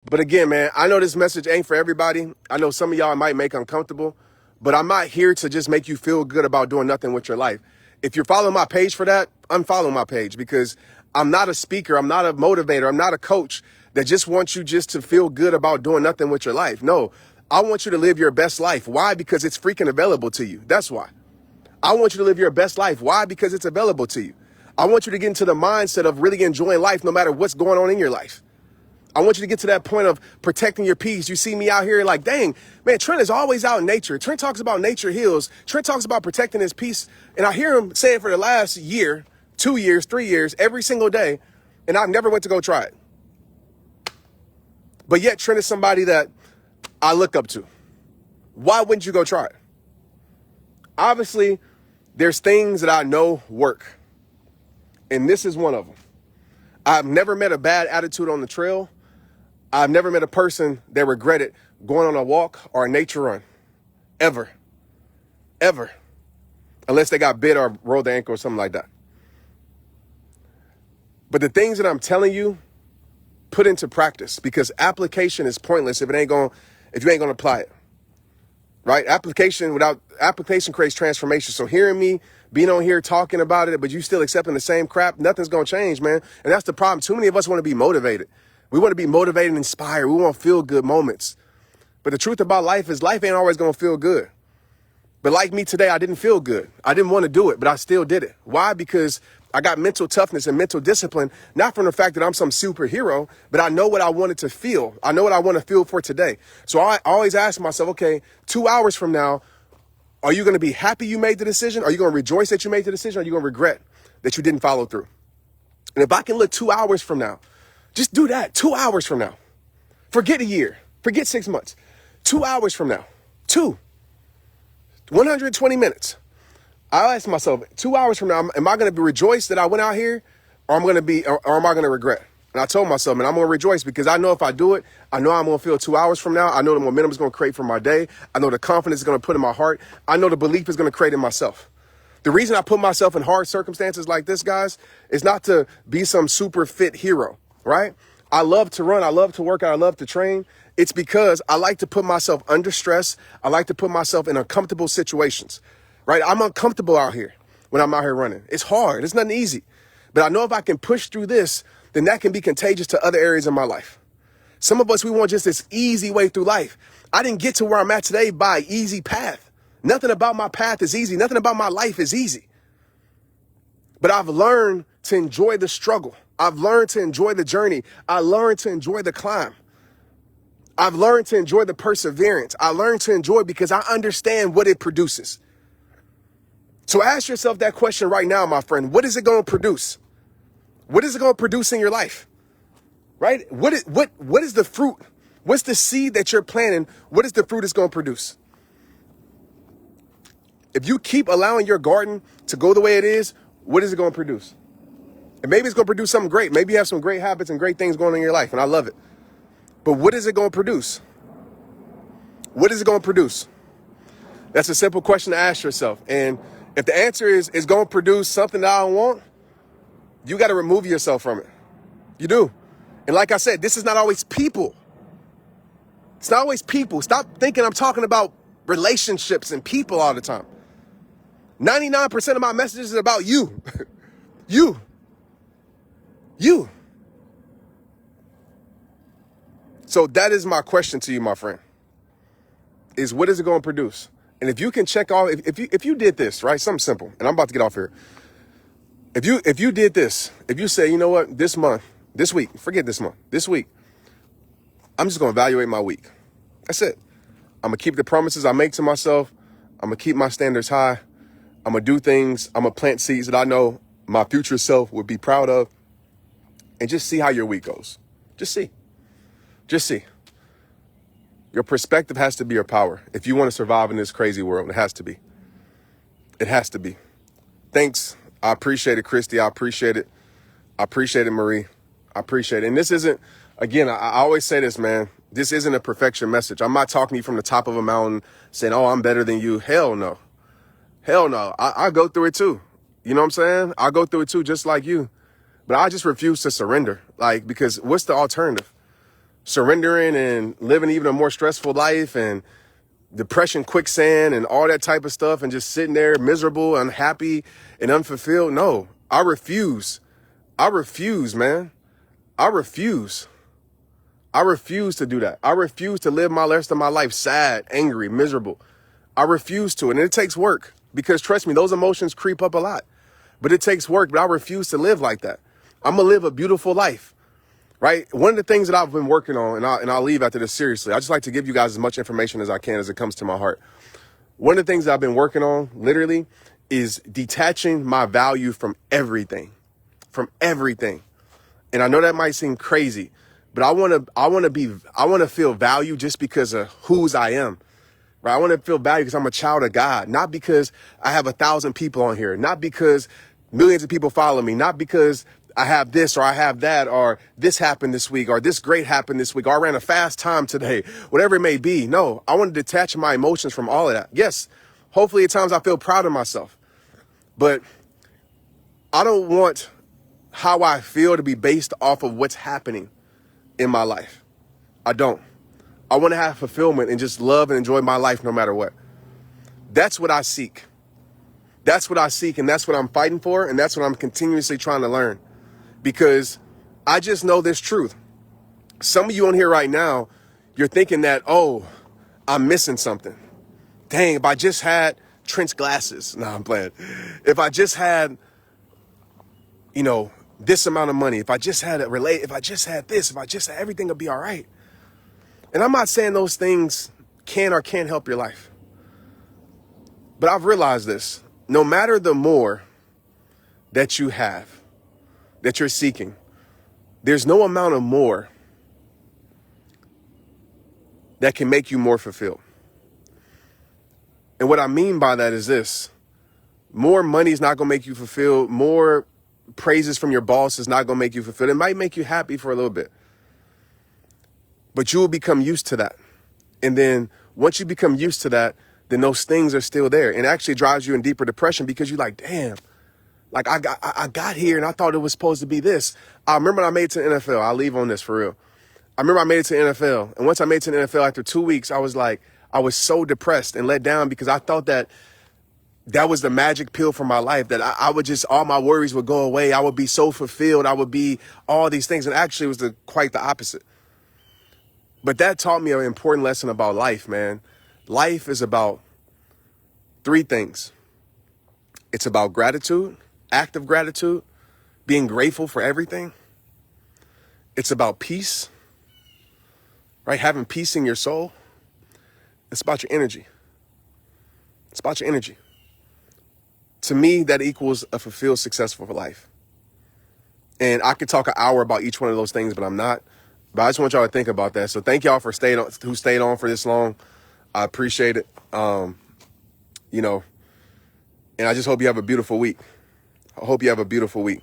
But again, man, I know this message ain't for everybody. I know some of y'all might make uncomfortable, but I'm not here to just make you feel good about doing nothing with your life. If you're following my page for that, unfollow my page, because I'm not a speaker. I'm not a motivator. I'm not a coach that just wants you just to feel good about doing nothing with your life. No, I want you to live your best life. Why? Because it's freaking available to you. That's why. I want you to live your best life. Why? Because it's available to you. I want you to get into the mindset of really enjoying life no matter what's going on in your life. I want you to get to that point of protecting your peace. You see me out here like, dang, man, Trent is always out in nature. Trent talks about nature heals. Trent talks about protecting his peace. And I hear him say it for the last year, 2 years, 3 years, every single day. And I've never went to go try it. But yet Trent is somebody that I look up to. Why wouldn't you go try it? Obviously, there's things that I know work. And this is one of them. I've never met a bad attitude on the trail. I've never met a person that regretted going on a walk or a nature run. Ever. Ever. Unless they got bit or rolled their ankle or something like that. But the things that I'm telling you, put into practice, because application is pointless if you ain't gonna apply it. Right? Application creates transformation. So hearing me, being on here talking about it, but you still accepting the same crap, nothing's gonna change, man. And that's the problem. Too many of us want to be motivated. We want to be motivated and inspired. We want to feel good moments. But the truth about life is life ain't always going to feel good. But like me today, I didn't feel good. I didn't want to do it, but I still did it. Why? Because I got mental toughness and mental discipline, not from the fact that I'm some superhero, but I know what I wanted to feel. I know what I want to feel for today. So I always ask myself, okay, 2 hours from now, are you going to be happy you made the decision? Are you going to rejoice that you made the decision? Or are you going to regret that you didn't follow through? And if I can look 2 hours from now, just do that 2 hours from now. Forget a year. Forget 6 months. 2 hours from now. 120 minutes. I'll ask myself, 2 hours from now, am I going to be rejoiced that I went out here, or am I going to regret? And I told myself, man, I'm going to rejoice, because I know if I do it, I know I'm going to feel 2 hours from now. I know the momentum is going to create for my day. I know the confidence is going to put in my heart. I know the belief is going to create in myself. The reason I put myself in hard circumstances like this, guys, is not to be some super fit hero. Right? I love to run. I love to work out. I love to train. It's because I like to put myself under stress. I like to put myself in uncomfortable situations, right? I'm uncomfortable out here when I'm out here running. It's hard. It's nothing easy. But I know if I can push through this, then that can be contagious to other areas of my life. Some of us, we want just this easy way through life. I didn't get to where I'm at today by an easy path. Nothing about my path is easy. Nothing about my life is easy. But I've learned to enjoy the struggle. I've learned to enjoy the journey. I learned to enjoy the climb. I've learned to enjoy the perseverance. I learned to enjoy because I understand what it produces. So ask yourself that question right now, my friend. What is it going to produce? What is it going to produce in your life? Right? What is the fruit? What's the seed that you're planting? What is the fruit it's going to produce? If you keep allowing your garden to go the way it is, what is it going to produce? And maybe it's going to produce something great. Maybe you have some great habits and great things going on in your life, and I love it. But what is it going to produce? What is it going to produce? That's a simple question to ask yourself. And if the answer is it's going to produce something that I don't want, you got to remove yourself from it. You do. And like I said, this is not always people. It's not always people. Stop thinking I'm talking about relationships and people all the time. 99% of my messages is about you. You. So that is my question to you, my friend, is what is it going to produce? And if you can check off, if you did this, right, something simple, and I'm about to get off here. If you did this, if you say, you know what, this week, I'm just going to evaluate my week. That's it. I'm going to keep the promises I make to myself. I'm going to keep my standards high. I'm going to do things. I'm going to plant seeds that I know my future self would be proud of. And just see how your week goes. Just see. Your perspective has to be your power. If you want to survive in this crazy world, it has to be. Thanks. I appreciate it, Christy. I appreciate it, Marie. I appreciate it. And this isn't, again, I always say this, man. This isn't a perfection message. I'm not talking to you from the top of a mountain saying, oh, I'm better than you. Hell no. I go through it too. You know what I'm saying? I go through it too, just like you. But I just refuse to surrender. Because what's the alternative? surrendering and living even a more stressful life and depression quicksand and all that type of stuff and just sitting there miserable, unhappy, and unfulfilled. No, I refuse. I refuse, man. I refuse. I refuse to do that. I refuse to live my rest of my life sad, angry, miserable. I refuse to. And it takes work because trust me, those emotions creep up a lot. But it takes work, but I refuse to live like that. I'm going to live a beautiful life, right? One of the things that I've been working on, and I'll leave after this seriously, I just like to give you guys as much information as I can as it comes to my heart. One of the things that I've been working on, literally, is detaching my value from everything. From everything. And I know that might seem crazy, but I want to feel value just because of whose I am. Right? I want to feel value because I'm a child of God, not because I have 1,000 people on here, not because millions of people follow me, not because I have this or I have that, or this happened this week, or this great happened this week, or I ran a fast time today, whatever it may be. No, I want to detach my emotions from all of that. Yes, hopefully at times I feel proud of myself, but I don't want how I feel to be based off of what's happening in my life. I don't. I want to have fulfillment and just love and enjoy my life no matter what. That's what I seek. That's what I seek, and that's what I'm fighting for, and that's what I'm continuously trying to learn. Because I just know this truth. Some of you on here right now, you're thinking that, oh, I'm missing something. Dang, if I just had Trent's glasses. No, I'm playing. If I just had, this amount of money, if I just had if I just had this, if I just had everything, would be all right. And I'm not saying those things can or can't help your life. But I've realized this. No matter the more that you have, that you're seeking, there's no amount of more that can make you more fulfilled. And what I mean by that is this. More money is not going to make you fulfilled. More praises from your boss is not going to make you fulfilled. It might make you happy for a little bit. But you will become used to that. And then once you become used to that, then those things are still there. And it actually drives you in deeper depression because you're like, damn, like I got here and I thought it was supposed to be this. I remember when I made it to the NFL. I'll leave on this for real. I remember I made it to the NFL. And once I made it to the NFL, after 2 weeks, I was so depressed and let down because I thought that was the magic pill for my life, that I would just, all my worries would go away. I would be so fulfilled. I would be all these things. And actually it was quite the opposite. But that taught me an important lesson about life, man. Life is about 3 things. It's about gratitude, active gratitude, being grateful for everything. It's about peace, right? Having peace in your soul. It's about your energy. It's about your energy. To me, that equals a fulfilled, successful life. And I could talk an hour about each one of those things, but I'm not. But I just want y'all to think about that. So thank y'all for who stayed on for this long. I appreciate it. And I just hope you have a beautiful week. I hope you have a beautiful week.